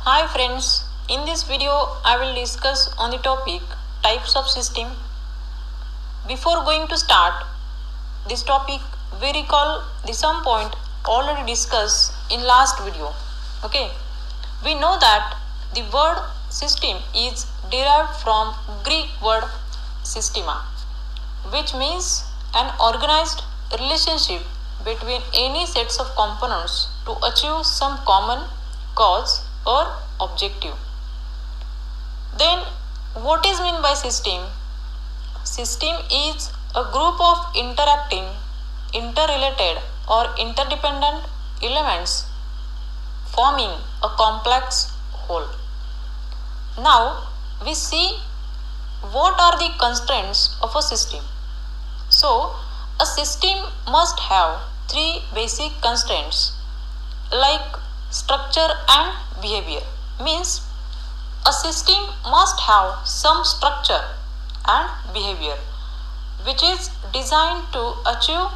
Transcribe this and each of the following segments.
Hi friends, in this video I will discuss on the topic types of system. Before going to start this topic, we recall the some point already discussed in last video. Okay, we know that the word system is derived from Greek word systema, which means an organized relationship between any sets of components to achieve some common cause or objective. Then what is meant by system? System is a group of interacting, interrelated or interdependent elements forming a complex whole. Now we see what are the constraints of a system. So a system must have three basic constraints like structure and behavior. Means a system must have some structure and behavior which is designed to achieve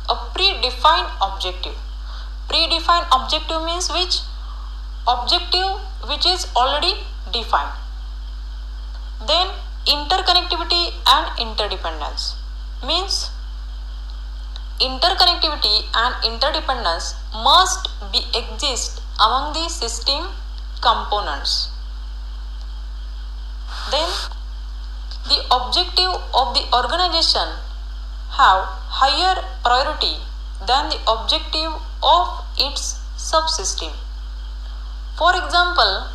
a predefined objective. Predefined objective means which objective which is already defined. Then interconnectivity and interdependence means interconnectivity and interdependence must be exist among the system components. Then the objective of the organization have higher priority than the objective of its subsystem. For example,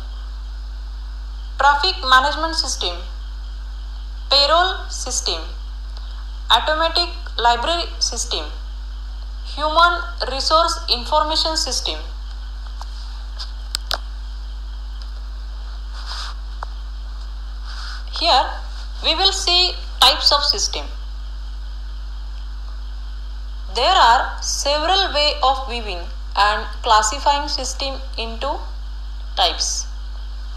traffic management system, payroll system, automatic library system, human resource information system. Here we will see types of system. There are several ways of viewing and classifying system into types.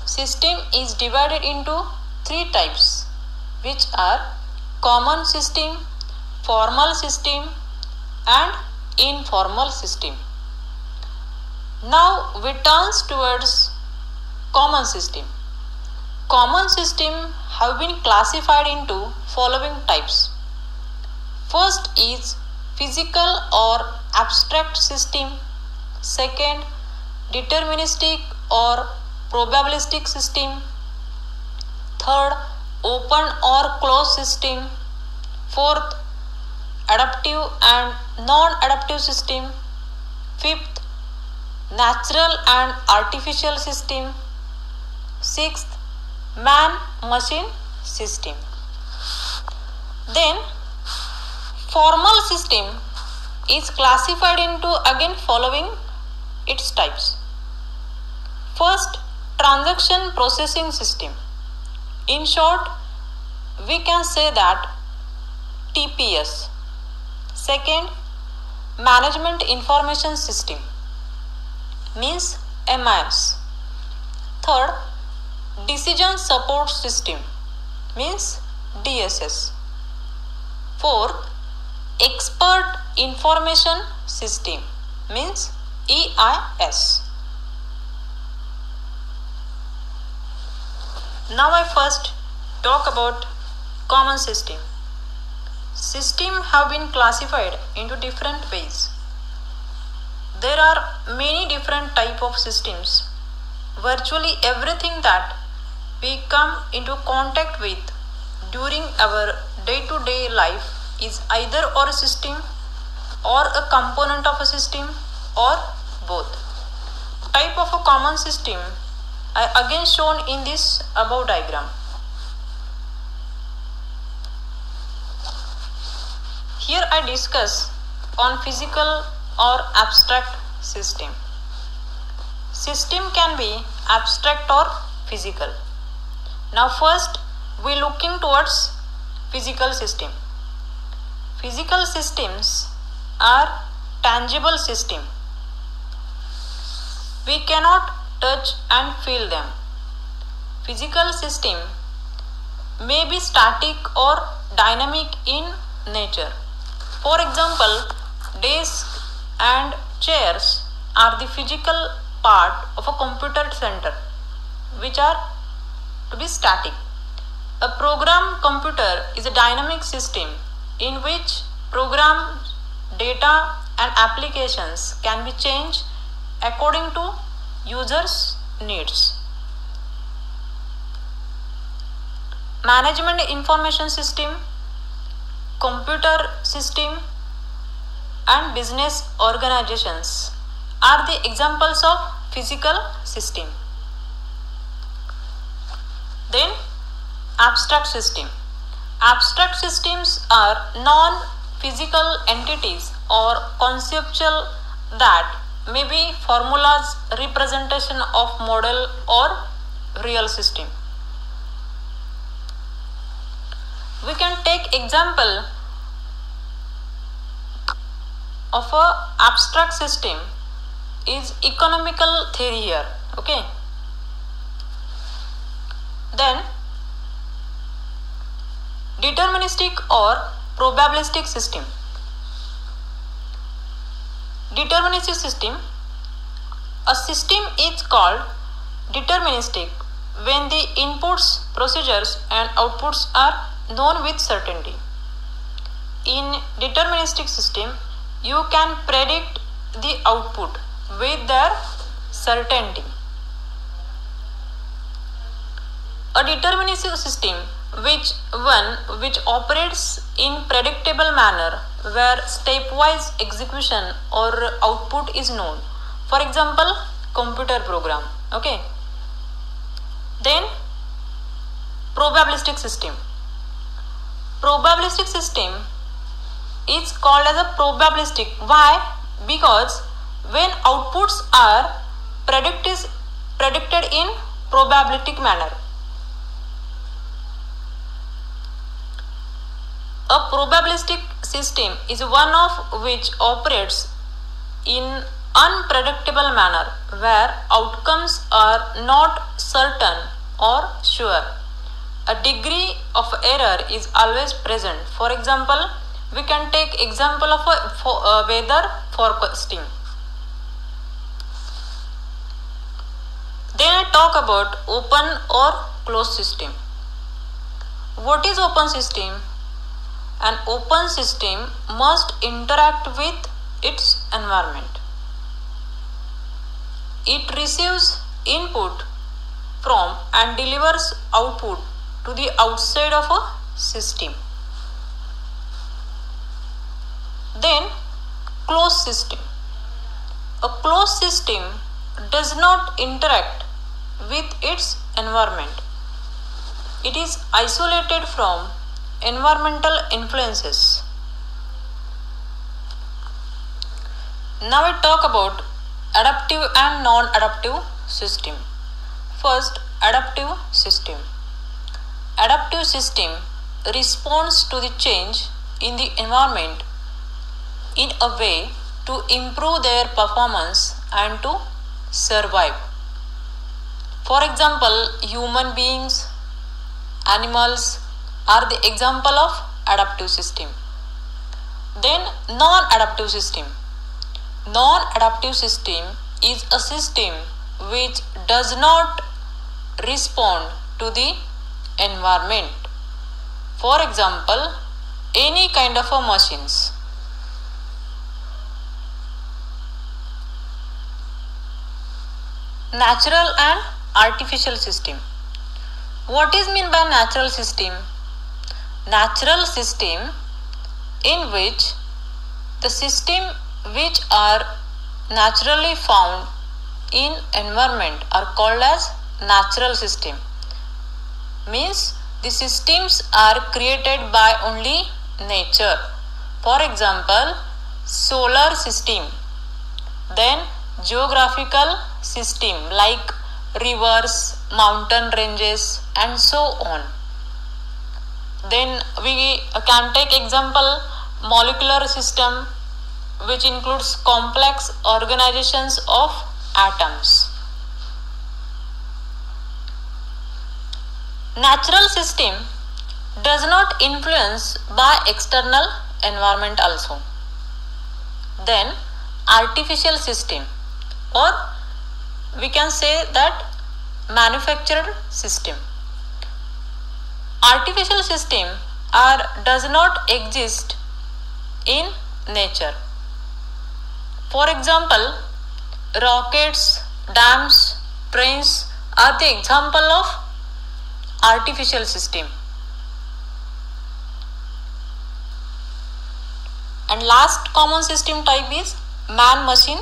System is divided into three types, which are common system, formal system and informal system. Now we turn towards common system. Common system have been classified into following types. First is physical or abstract system. Second, deterministic or probabilistic system. Third, open or closed system. Fourth, adaptive and non-adaptive system. Fifth, natural and artificial system. Sixth, man-machine system. Then formal system is classified into again following its types. First, transaction processing system. In short, we can say that TPS. Second, management information system means MIS. Third, decision support system means DSS. Fourth, expert information system means EIS. Now I first talk about common system. System have been classified into different ways. There are many different type of systems. Virtually everything that we come into contact with during our day-to-day life is either or a system or a component of a system or both. Type of a common system are again shown in this above diagram. Here I discuss on physical or abstract system. System can be abstract or physical. Now first we looking towards physical system. Physical systems are tangible system. We cannot touch and feel them. Physical system may be static or dynamic in nature. For example, desks and chairs are the physical part of a computer center. which are to be static. A program computer is a dynamic system in which programs, data and applications can be changed according to users' needs. Management information system, computer system and business organizations are the examples of physical system. Then abstract system. Abstract systems are non-physical entities or conceptual that may be formulas, representation of model or real system. We can take example of a abstract system is economical theory here. Okay. Then deterministic or probabilistic system. Deterministic system. A system is called deterministic when the inputs, procedures and outputs are known with certainty. In deterministic system, you can predict the output with their certainty. A deterministic system which operates in predictable manner where stepwise execution or output is known. For example, computer program. Okay. Then probabilistic system. Probabilistic system is called as a probabilistic. Why? Because when outputs are predicted in probabilistic manner. A probabilistic system is one of which operates in unpredictable manner where outcomes are not certain or sure. A degree of error is always present. For example, we can take example of a weather forecasting. Then I talk about open or closed system. What is open system? An open system must interact with its environment. It receives input from and delivers output to the outside of a system. Then closed system. A closed system does not interact with its environment. It is isolated from environmental influences. Now I talk about adaptive and non-adaptive system. First, adaptive system. Adaptive system responds to the change in the environment in a way to improve their performance and to survive. For example, human beings, animals are the example of adaptive system. Then non-adaptive system. Non-adaptive system is a system which does not respond to the environment. For example, any kind of a machines. Natural and artificial system. What is meant by natural system? Natural system in which the system which are naturally found in environment are called as natural system. Means the systems are created by only nature. For example, solar system. Then geographical system like rivers, mountain ranges and so on. Then we can take example molecular system which includes complex organizations of atoms. Natural system does not influence by external environment also. Then artificial system, or we can say that manufactured system. Artificial system does not exist in nature. For example, rockets, dams, trains are the example of artificial system. And last common system type is man-machine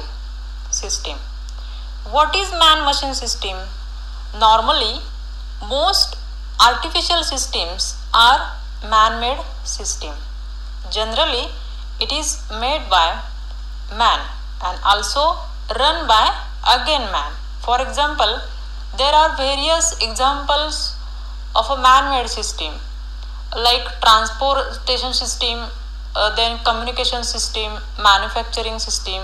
system. What is man-machine system? Normally, most artificial systems are man-made system. Generally, it is made by man and also run by again man. For example, there are various examples of a man-made system like transportation system, then communication system, manufacturing system.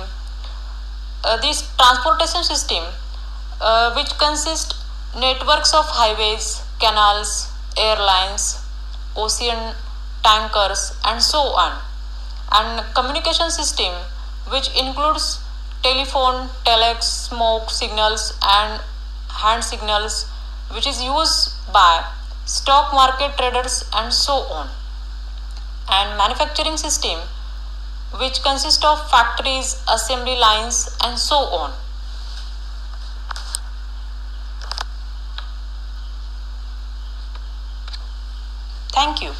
This transportation system, which consists networks of highways, canals, airlines, ocean tankers, and so on. And communication system, which includes telephone, telex, smoke signals, and hand signals, which is used by stock market traders, and so on. And manufacturing system, which consists of factories, assembly lines, and so on. Thank you.